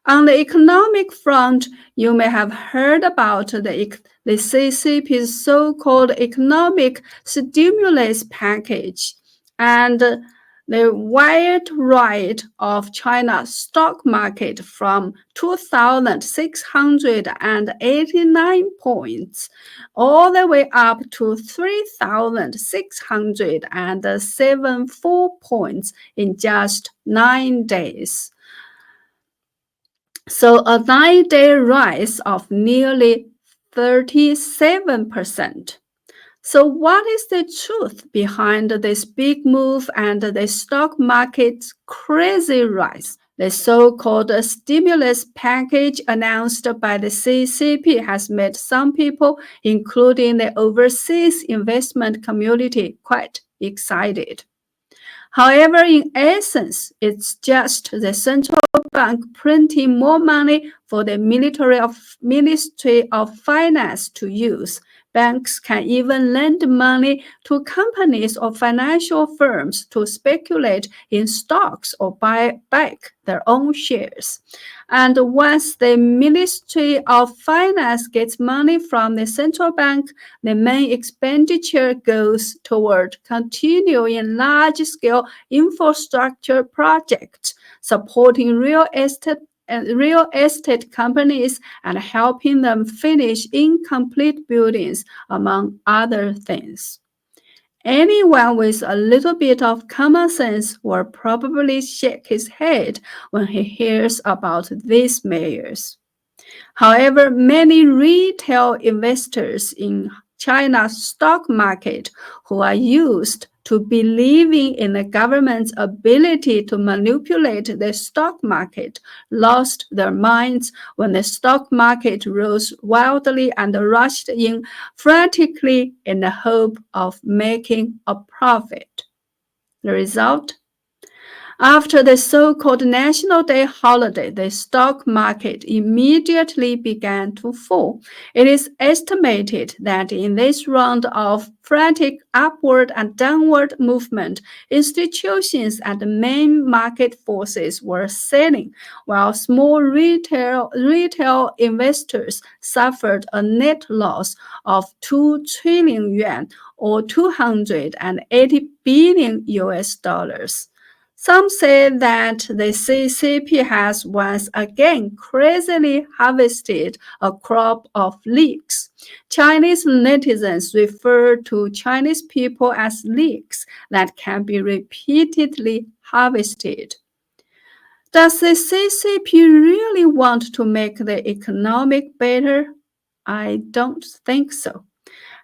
On the economic front, you may have heard about the CCP's so-called economic stimulus package and the wide ride of China's stock market from 2,689 points all the way up to 3,674 points in just 9 days. So a 9-day rise of nearly 37%. So what is the truth behind this big move and the stock market's crazy rise? The so-called stimulus package announced by the CCP has made some people, including the overseas investment community, quite excited. However, in essence, it's just the central bank printing more money for the Ministry of Finance to use. Banks can even lend money to companies or financial firms to speculate in stocks or buy back their own shares. And once the Ministry of Finance gets money from the central bank, the main expenditure goes toward continuing large-scale infrastructure projects, supporting real estate companies and helping them finish incomplete buildings, among other things. Anyone with a little bit of common sense will probably shake his head when he hears about these measures. However, many retail investors in China's stock market who are used to believing in the government's ability to manipulate the stock market lost their minds when the stock market rose wildly and rushed in frantically in the hope of making a profit. The result? After the so-called National Day holiday, the stock market immediately began to fall. It is estimated that in this round of frantic upward and downward movement, institutions and main market forces were selling, while small retail investors suffered a net loss of 2 trillion yuan or 280 billion US dollars. Some say that the CCP has once again crazily harvested a crop of leaks. Chinese netizens refer to Chinese people as leeks that can be repeatedly harvested. Does the CCP really want to make the economic better? I don't think so.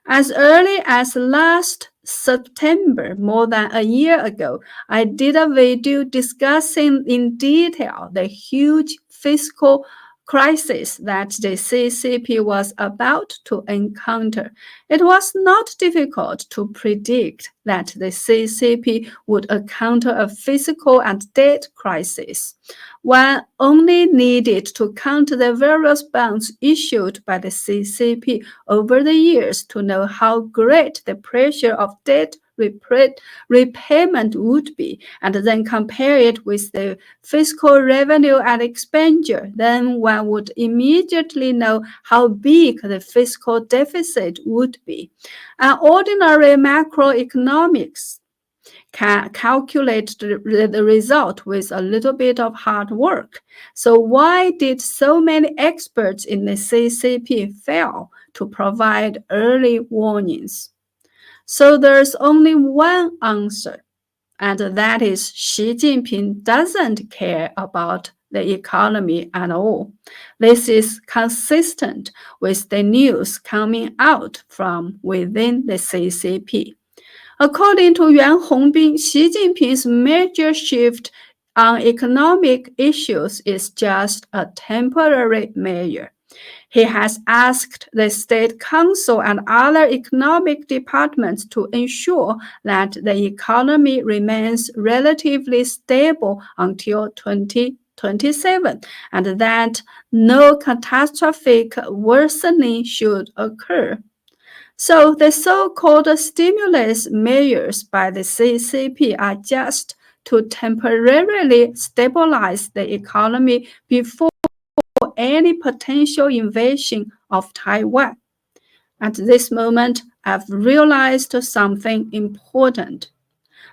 As early as last September, more than a year ago, I did a video discussing in detail the huge fiscal crisis that the CCP was about to encounter. It was not difficult to predict that the CCP would encounter a fiscal and debt crisis. One only needed to count the various bonds issued by the CCP over the years to know how great the pressure of debt repayment would be, and then compare it with the fiscal revenue and expenditure. Then one would immediately know how big the fiscal deficit would be. An ordinary macroeconomics can calculate the result with a little bit of hard work. So why did so many experts in the CCP fail to provide early warnings? So there's only one answer, and that is Xi Jinping doesn't care about the economy at all. This is consistent with the news coming out from within the CCP. According to Yuan Hongbin, Xi Jinping's major shift on economic issues is just a temporary measure. He has asked the State Council and other economic departments to ensure that the economy remains relatively stable until 2027 and that no catastrophic worsening should occur. So the so-called stimulus measures by the CCP are just to temporarily stabilize the economy before any potential invasion of Taiwan. At this moment, I've realized something important.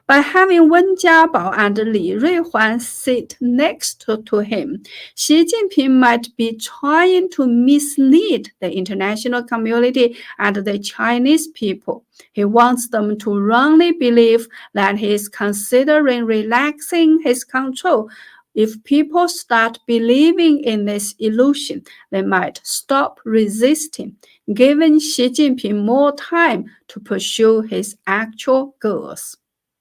By having Wen Jiabao and Li Ruihuan sit next to him, Xi Jinping might be trying to mislead the international community and the Chinese people. He wants them to wrongly believe that he is considering relaxing his control. If people start believing in this illusion, they might stop resisting, giving Xi Jinping more time to pursue his actual goals.